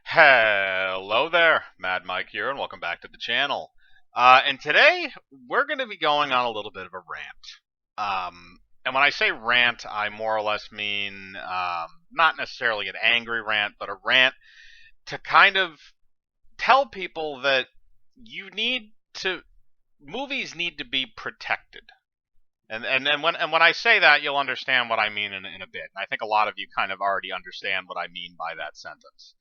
Hello there, Mad Mike here, and welcome back to the channel. And today we're going to be going on a little bit of a rant. And when I say rant, I more or less mean not necessarily an angry rant, but a rant to kind of tell people that you need to movies need to be protected. And when I say that, you'll understand what I mean in a bit. And I think a lot of you kind of already understand what I mean by that sentence.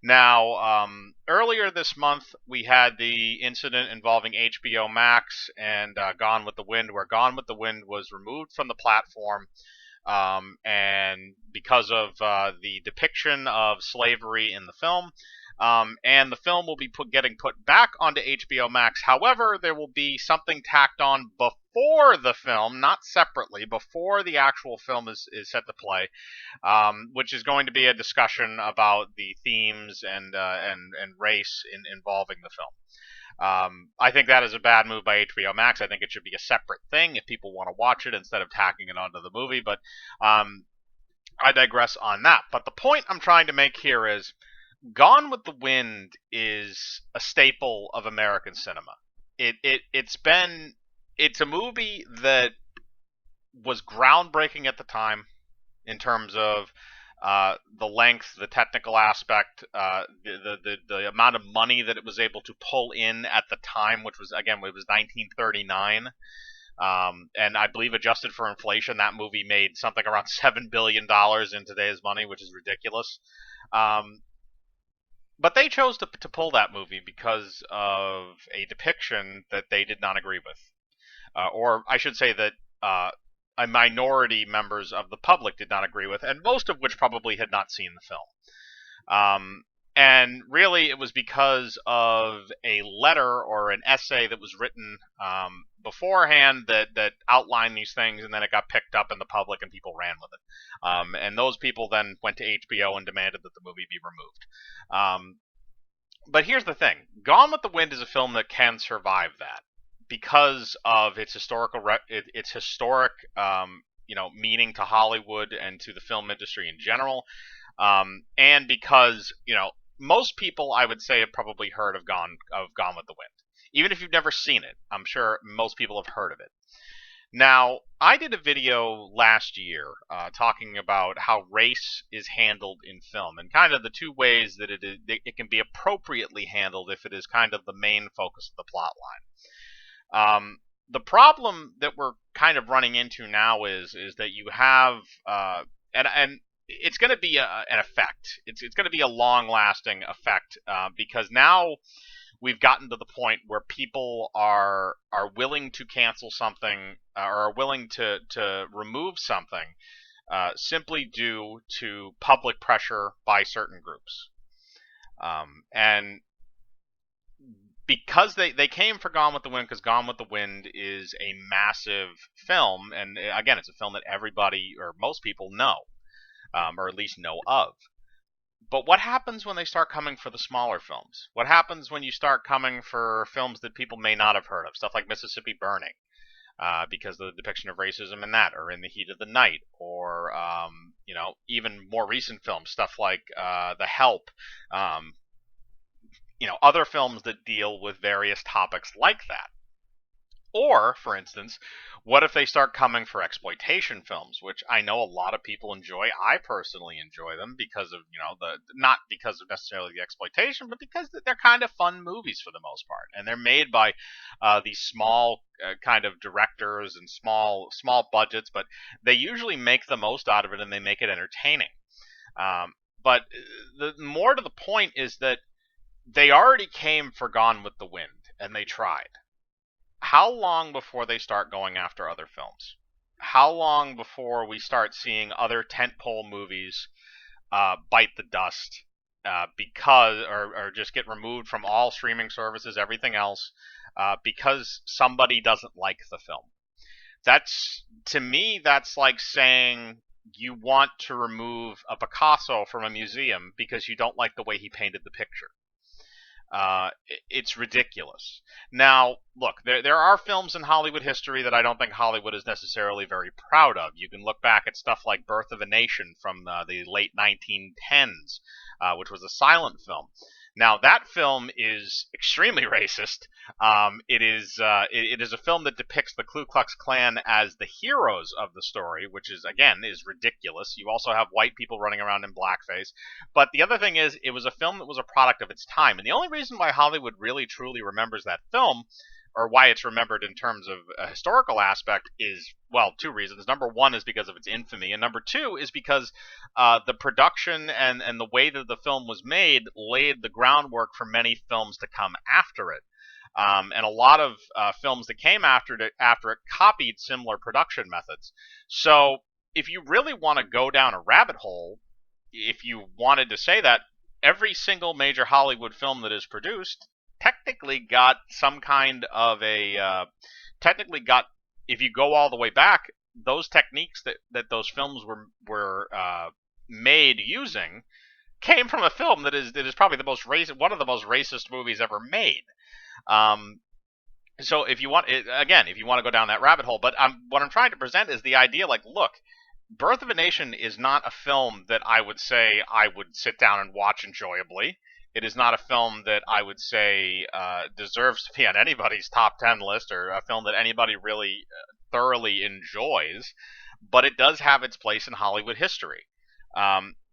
Now, earlier this month, we had the incident involving HBO Max and Gone with the Wind, where Gone with the Wind was removed from the platform, and because of the depiction of slavery in the film. And the film will be getting put back onto HBO Max. However, there will be something tacked on before the film, not separately, before the actual film is set to play, which is going to be a discussion about the themes and race involving the film. I think that is a bad move by HBO Max. I think it should be a separate thing if people want to watch it instead of tacking it onto the movie. But I digress on that. But the point I'm trying to make here is Gone with the Wind is a staple of American cinema. It's a movie that was groundbreaking at the time in terms of the length, the technical aspect, the amount of money that it was able to pull in at the time, which was again it was 1939, and I believe adjusted for inflation, that movie made something around $7 billion in today's money, which is ridiculous. Um, but they chose to pull that movie because of a depiction that they did not agree with, or I should say that a minority members of the public did not agree with, and most of which probably had not seen the film. And really, it was because of a letter or an essay that was written beforehand that outlined these things, and then it got picked up in the public, and people ran with it. And those people then went to HBO and demanded that the movie be removed. But here's the thing: Gone with the Wind is a film that can survive that because of its historic meaning to Hollywood and to the film industry in general, and because most people, I would say, have probably heard of Gone with the Wind. Even if you've never seen it, I'm sure most people have heard of it. Now, I did a video last year talking about how race is handled in film and kind of the two ways that it can be appropriately handled if it is kind of the main focus of the plot line. The problem that we're kind of running into now is that you have and it's going to be an effect. It's going to be a long lasting effect because now we've gotten to the point where people are willing to cancel something or are willing to remove something simply due to public pressure by certain groups. And because they came for Gone with the Wind, because Gone with the Wind is a massive film, and again, it's a film that everybody or most people know, or at least know of. But what happens when they start coming for the smaller films? What happens when you start coming for films that people may not have heard of? Stuff like Mississippi Burning, because of the depiction of racism in that, or In the Heat of the Night, or even more recent films, stuff like The Help, other films that deal with various topics like that. Or, for instance, what if they start coming for exploitation films, which I know a lot of people enjoy. I personally enjoy them because of, not because of necessarily the exploitation, but because they're kind of fun movies for the most part. And they're made by these small kind of directors and small budgets, but they usually make the most out of it and they make it entertaining. But the more to the point is that they already came for Gone with the Wind and they tried. How long before they start going after other films? How long before we start seeing other tentpole movies bite the dust because, or just get removed from all streaming services, everything else, because somebody doesn't like the film? To me, that's like saying you want to remove a Picasso from a museum because you don't like the way he painted the picture. It's ridiculous. Now, look, there are films in Hollywood history that I don't think Hollywood is necessarily very proud of. You can look back at stuff like Birth of a Nation from the late 1910s, which was a silent film. Now, that film is extremely racist. It is a film that depicts the Ku Klux Klan as the heroes of the story, which is again is ridiculous. You also have white people running around in blackface. But the other thing is, it was a film that was a product of its time, and the only reason why Hollywood really truly remembers that film, or why it's remembered in terms of a historical aspect, is, well, two reasons. Number one is because of its infamy, and number two is because the production and the way that the film was made laid the groundwork for many films to come after it. And a lot of films that came after it copied similar production methods. So if you really want to go down a rabbit hole, if you wanted to say that, every single major Hollywood film that is produced technically got some kind of technically got, if you go all the way back, those techniques that those films were made using came from a film that is probably the most racist, one of the most racist movies ever made. Um, so if you want, again, if you want to go down that rabbit hole, but what I'm trying to present is the idea, like, look, Birth of a Nation is not a film that I would say I would sit down and watch enjoyably. It is not a film that I would say deserves to be on anybody's top 10 list, or a film that anybody really thoroughly enjoys, but it does have its place in Hollywood history.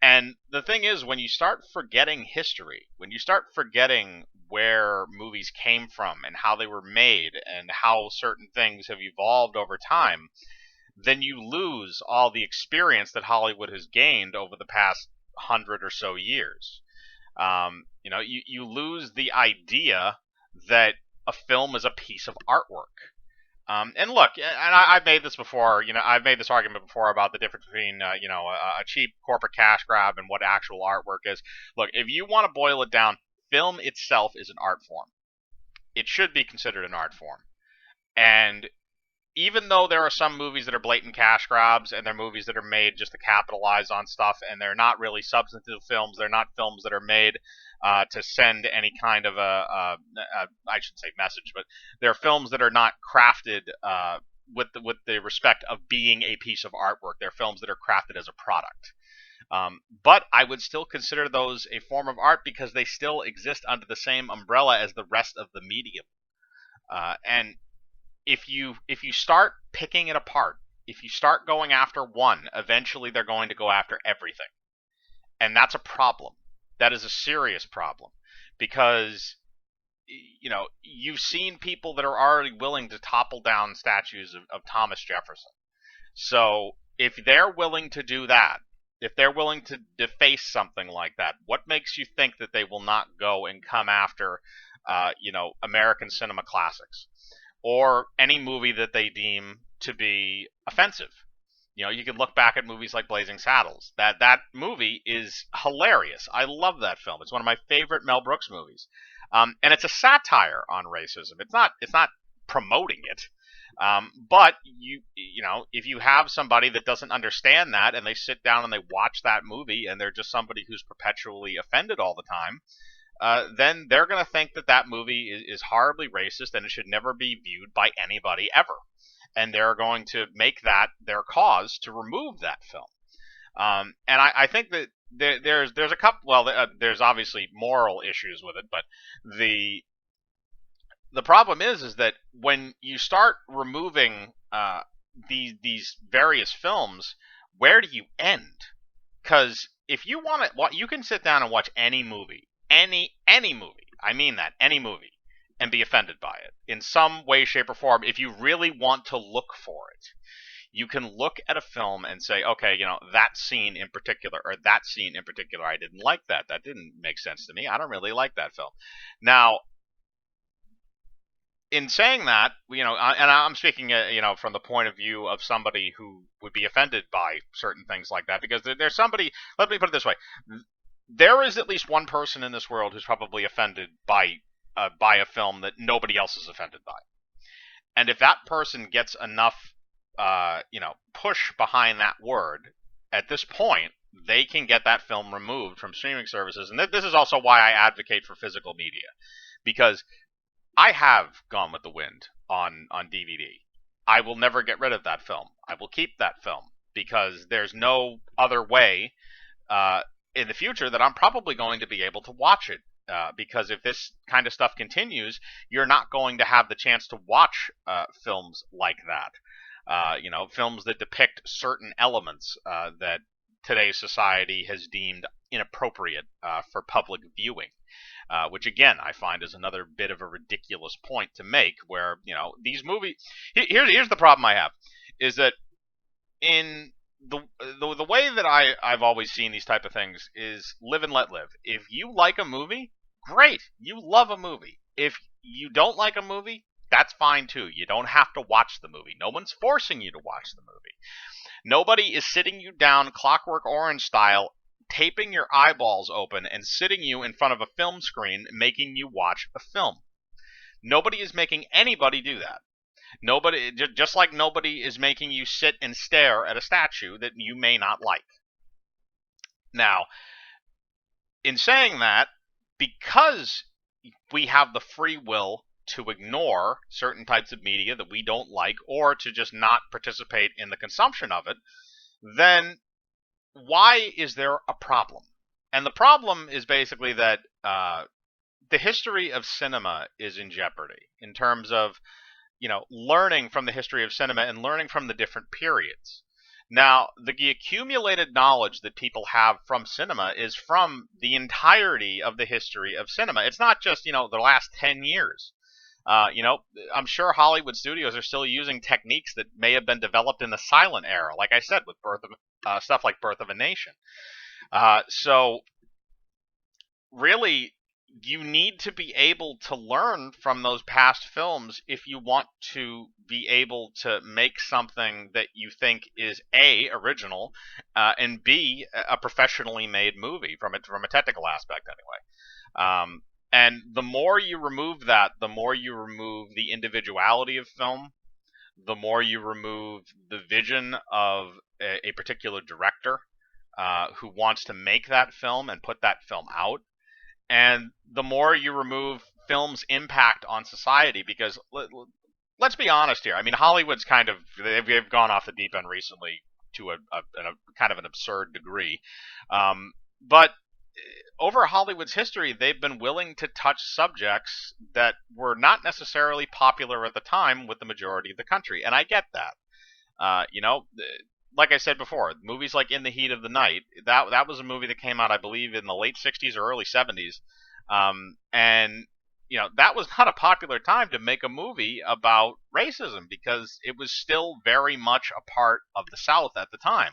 And the thing is, when you start forgetting history, when you start forgetting where movies came from and how they were made and how certain things have evolved over time, then you lose all the experience that Hollywood has gained over the past 100 or so years. You lose the idea that a film is a piece of artwork. And look, and I've made this before. I've made this argument before about the difference between, a cheap corporate cash grab and what actual artwork is. Look, if you want to boil it down, film itself is an art form. It should be considered an art form. And even though there are some movies that are blatant cash grabs, and they're movies that are made just to capitalize on stuff, and they're not really substantive films, they're not films that are made to send any kind of I shouldn't say message, but they're films that are not crafted with the respect of being a piece of artwork. They're films that are crafted as a product. But I would still consider those a form of art because they still exist under the same umbrella as the rest of the medium. And if you start picking it apart, if you start going after one, eventually they're going to go after everything. And that's a problem. That is a serious problem because you've seen people that are already willing to topple down statues of Thomas Jefferson. So if they're willing to do that, if they're willing to deface something like that, what makes you think that they will not go and come after American cinema classics or any movie that they deem to be offensive? You can look back at movies like Blazing Saddles. That movie is hilarious. I love that film. It's one of my favorite Mel Brooks movies, and it's a satire on racism. It's not promoting it. But if you have somebody that doesn't understand that, and they sit down and they watch that movie, and they're just somebody who's perpetually offended all the time, then they're going to think that that movie is horribly racist and it should never be viewed by anybody ever. And they're going to make that their cause to remove that film. And I think that there's a couple. Well, there's obviously moral issues with it, but the problem is that when you start removing these various films, where do you end? Because if you want to, you can sit down and watch any movie, any movie. I mean that, any movie, and be offended by it in some way, shape, or form. If you really want to look for it, you can look at a film and say, okay, that scene in particular, or that scene in particular, I didn't like that. That didn't make sense to me. I don't really like that film. Now, in saying that, and I'm speaking, from the point of view of somebody who would be offended by certain things like that, because there's somebody. Let me put it this way: there is at least one person in this world who's probably offended by a film that nobody else is offended by, and if that person gets enough, push behind that word, at this point, they can get that film removed from streaming services. And this is also why I advocate for physical media, because I have Gone with the Wind on DVD. I will never get rid of that film. I will keep that film because there's no other way uh, in the future that I'm probably going to be able to watch it. Because if this kind of stuff continues, you're not going to have the chance to watch films like that. Films that depict certain elements that today's society has deemed inappropriate for public viewing. Which again I find is another bit of a ridiculous point to make. Where these movies, here's the problem I have, is that in the way that I've always seen these type of things is live and let live. If you like a movie, great, you love a movie. If you don't like a movie, that's fine too. You don't have to watch the movie. No one's forcing you to watch the movie. Nobody is sitting you down Clockwork Orange style, taping your eyeballs open and sitting you in front of a film screen making you watch a film. Nobody is making anybody do that. Nobody, just like nobody is making you sit and stare at a statue that you may not like. Now, in saying that, because we have the free will to ignore certain types of media that we don't like, or to just not participate in the consumption of it, then why is there a problem? And the problem is basically that the history of cinema is in jeopardy in terms of learning from the history of cinema and learning from the different periods. Now, the accumulated knowledge that people have from cinema is from the entirety of the history of cinema. It's not just, the last 10 years. I'm sure Hollywood studios are still using techniques that may have been developed in the silent era, like I said, with stuff like Birth of a Nation. So, really, you need to be able to learn from those past films if you want to be able to make something that you think is A, original, and B, a professionally made movie from a technical aspect anyway. And the more you remove that, the more you remove the individuality of film, the more you remove the vision of a particular director who wants to make that film and put that film out. And the more you remove film's impact on society, because let's be honest here. I mean, Hollywood's they've gone off the deep end recently to a kind of an absurd degree. But over Hollywood's history, they've been willing to touch subjects that were not necessarily popular at the time with the majority of the country. And I get that. Like I said before, movies like In the Heat of the Night, that was a movie that came out, I believe, in the late 60s or early 70s. And that was not a popular time to make a movie about racism because it was still very much a part of the South at the time.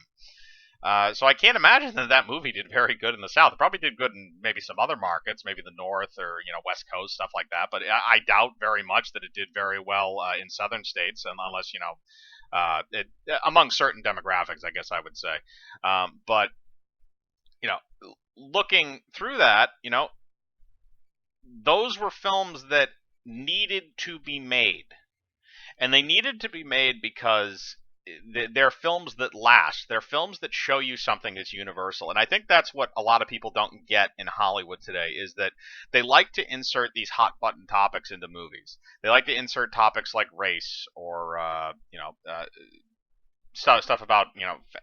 So I can't imagine that movie did very good in the South. It probably did good in maybe some other markets, maybe the North or West Coast, stuff like that. But I doubt very much that it did very well in Southern states, unless among certain demographics, I guess I would say. But looking through that, those were films that needed to be made, and they needed to be made because they're films that last. They're films that show you something that's universal. And I think that's what a lot of people don't get in Hollywood today, is that they like to insert these hot button topics into movies. They like to insert topics like race or stuff about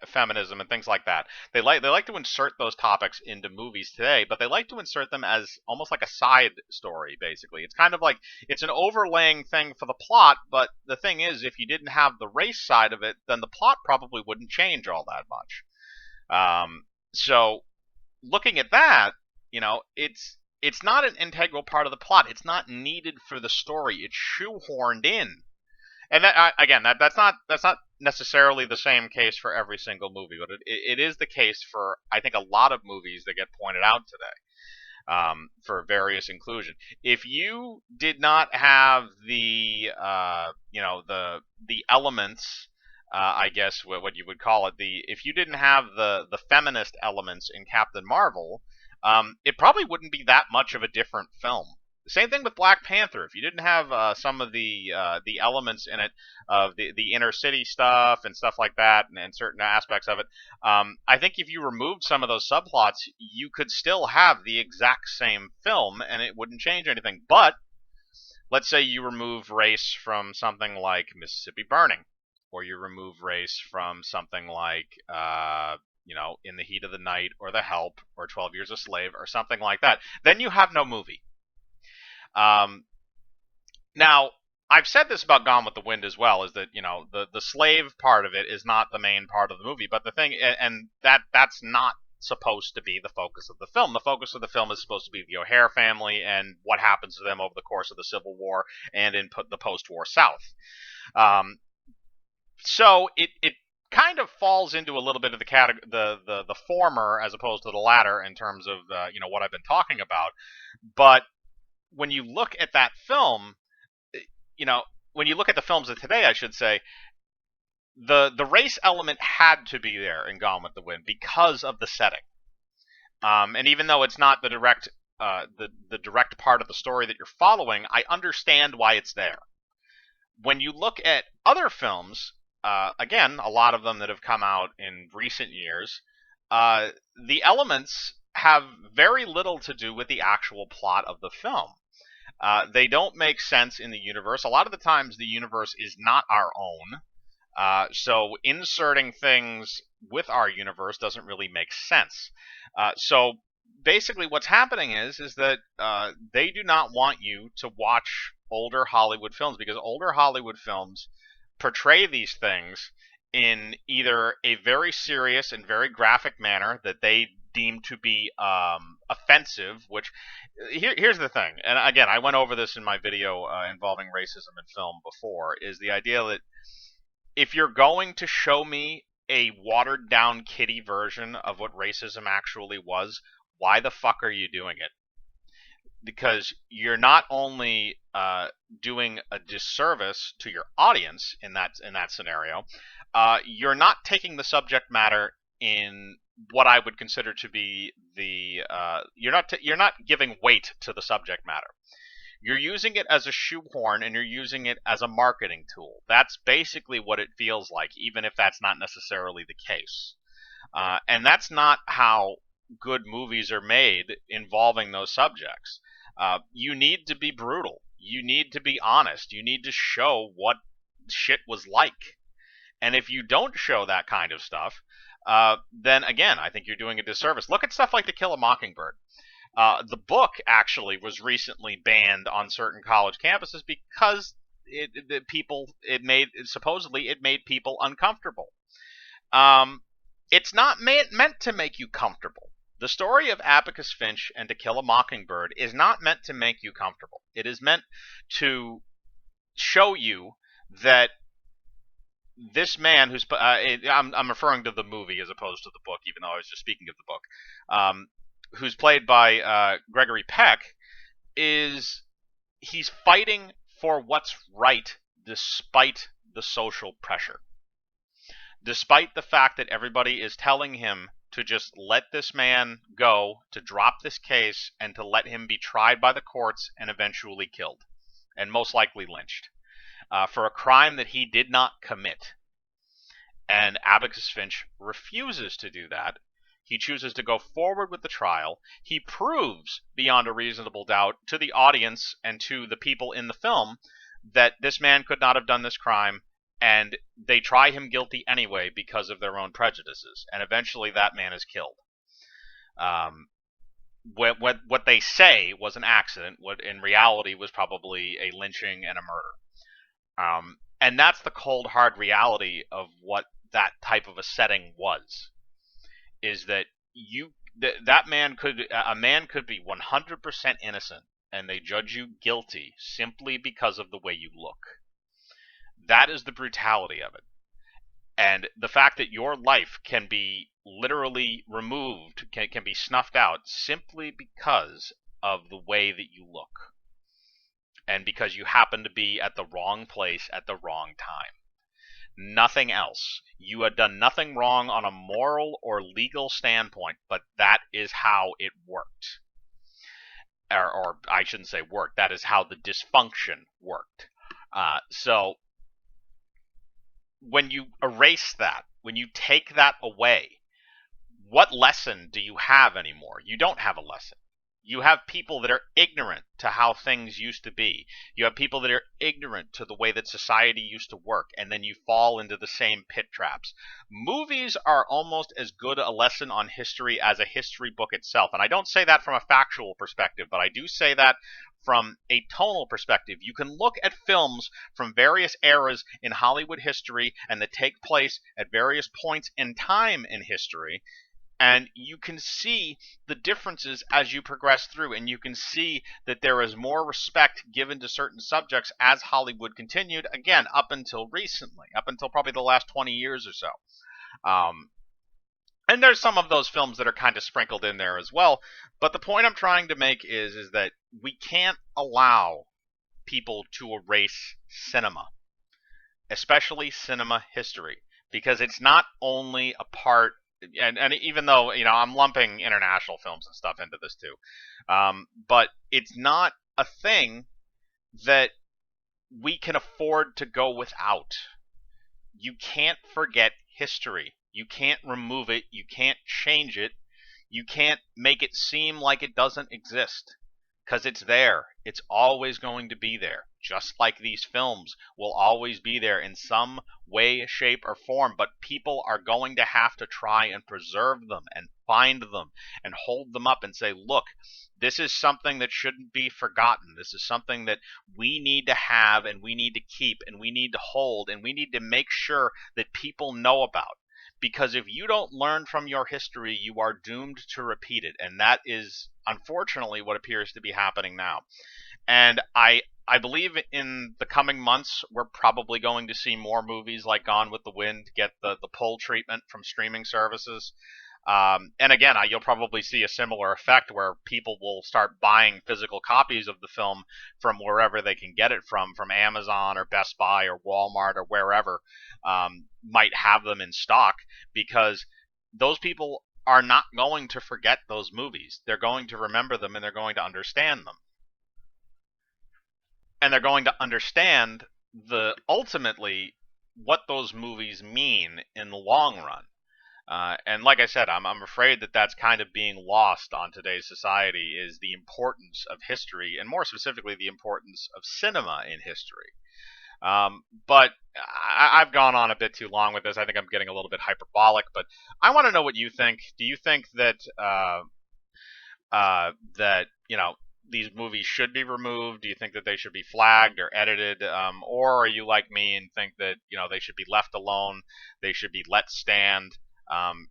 feminism and things like that. They like to insert those topics into movies today, but they like to insert them as almost like a side story. Basically, it's kind of like it's an overlaying thing for the plot. But the thing is, if you didn't have the race side of it, then the plot probably wouldn't change all that much. So looking at that, it's not an integral part of the plot. It's not needed for the story. It's shoehorned in. And that's not necessarily the same case for every single movie, but it is the case for, I think, a lot of movies that get pointed out today for various inclusion. If you did not have the elements, I guess what you would call it, if you didn't have the feminist elements in Captain Marvel, it probably wouldn't be that much of a different film. Same thing with Black Panther. If you didn't have some of the elements in it of the inner city stuff and stuff like that, and certain aspects of it, I think if you removed some of those subplots, you could still have the exact same film, and it wouldn't change anything. But let's say you remove race from something like Mississippi Burning, or you remove race from something like In the Heat of the Night, or The Help, or 12 Years a Slave, or something like that. Then you have no movie. Now, I've said this about Gone with the Wind as well, is that the slave part of it is not the main part of the movie, but the thing, and that's not supposed to be the focus of the film. The focus of the film is supposed to be the O'Hare family and what happens to them over the course of the Civil War and in the post-war South. So it kind of falls into a little bit of the former as opposed to the latter in terms of what I've been talking about, but when you look at that film, when you look at the films of today, I should say, the race element had to be there in Gone with the Wind because of the setting. And even though it's not the direct the direct part of the story that you're following, I understand why it's there. When you look at other films, again, a lot of them that have come out in recent years, the elements have very little to do with the actual plot of the film. They don't make sense in the universe. A lot of the times, the universe is not our own. So inserting things with our universe doesn't really make sense. So basically, what's happening is that they do not want you to watch older Hollywood films, because older Hollywood films portray these things in either a very serious and very graphic manner that they deem to be offensive, which here's the thing, and again, I went over this in my video involving racism in film before, is the idea that if you're going to show me a watered down kiddie version of what racism actually was, why the fuck are you doing it? Because you're not only doing a disservice to your audience in that scenario, you're not taking the subject matter in what I would consider to be you're not giving weight to the subject matter. You're using it as a shoehorn, and you're using it as a marketing tool. That's basically what it feels like, even if that's not necessarily the case. And that's not how good movies are made involving those subjects. You need to be brutal. You need to be honest. You need to show what shit was like. And if you don't show that kind of stuff, then again, I think you're doing a disservice. Look at stuff like To Kill a Mockingbird. The book actually was recently banned on certain college campuses because it made people uncomfortable. It's not meant to make you comfortable. The story of Abacus Finch and To Kill a Mockingbird is not meant to make you comfortable. It is meant to show you that this man who's I'm referring to the movie as opposed to the book, even though I was just speaking of the book, who's played by Gregory Peck, he's fighting for what's right despite the social pressure. Despite the fact that everybody is telling him to just let this man go, to drop this case, and to let him be tried by the courts and eventually killed, and most likely lynched, for a crime that he did not commit. And Abacus Finch refuses to do that. He chooses to go forward with the trial. He proves beyond a reasonable doubt to the audience and to the people in the film that this man could not have done this crime, and they try him guilty anyway because of their own prejudices, and eventually that man is killed. What they say was an accident, what in reality was probably a lynching and a murder. And that's the cold, hard reality of what that type of a setting was. Is that a man could be 100% innocent, and they judge you guilty simply because of the way you look. That is the brutality of it. And the fact that your life can be literally removed, can be snuffed out simply because of the way that you look. And because you happen to be at the wrong place at the wrong time. Nothing else. You had done nothing wrong on a moral or legal standpoint, but that is how it worked. or I shouldn't say worked. That is how the dysfunction worked. So when you erase that, when you take that away, what lesson do you have anymore? You don't have a lesson. You have people that are ignorant to how things used to be. You have people that are ignorant to the way that society used to work, and then you fall into the same pit traps. Movies are almost as good a lesson on history as a history book itself. And I don't say that from a factual perspective, but I do say that from a tonal perspective. You can look at films from various eras in Hollywood history and that take place at various points in time in history, and you can see the differences as you progress through, and you can see that there is more respect given to certain subjects as Hollywood continued, again, up until recently, up until probably the last 20 years or so. um, and there's some of those films that are kind of sprinkled in there as well, but the point I'm trying to make is that we can't allow people to erase cinema, especially cinema history, because it's not only a part, and even though, I'm lumping international films and stuff into this too, but it's not a thing that we can afford to go without. You can't forget history. You can't remove it. You can't change it. You can't make it seem like it doesn't exist, because it's there. It's always going to be there. Just like these films will always be there in some way, shape, or form, but people are going to have to try and preserve them and find them and hold them up and say, look, this is something that shouldn't be forgotten. This is something that we need to have and we need to keep and we need to hold and we need to make sure that people know about. Because if you don't learn from your history, you are doomed to repeat it. And that is unfortunately what appears to be happening now. And I believe in the coming months, we're probably going to see more movies like Gone with the Wind get the pull treatment from streaming services. And again, you'll probably see a similar effect where people will start buying physical copies of the film from wherever they can get it from Amazon or Best Buy or Walmart or wherever might have them in stock, because those people are not going to forget those movies. They're going to remember them and they're going to understand them. And they're going to understand the ultimately what those movies mean in the long run. And like I said, I'm afraid that that's kind of being lost on today's society, is the importance of history, and more specifically, the importance of cinema in history. But I've gone on a bit too long with this. I think I'm getting a little bit hyperbolic, but I want to know what you think. Do you think that that these movies should be removed? Do you think that they should be flagged or edited, or are you like me and think that they should be left alone? They should be let stand,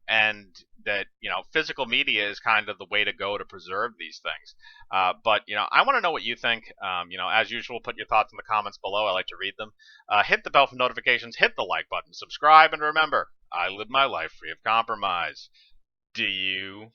and that physical media is kind of the way to go to preserve these things. But I want to know what you think. As usual, put your thoughts in the comments below. I like to read them. Hit the bell for notifications. Hit the like button. Subscribe, and remember, I live my life free of compromise. Do you?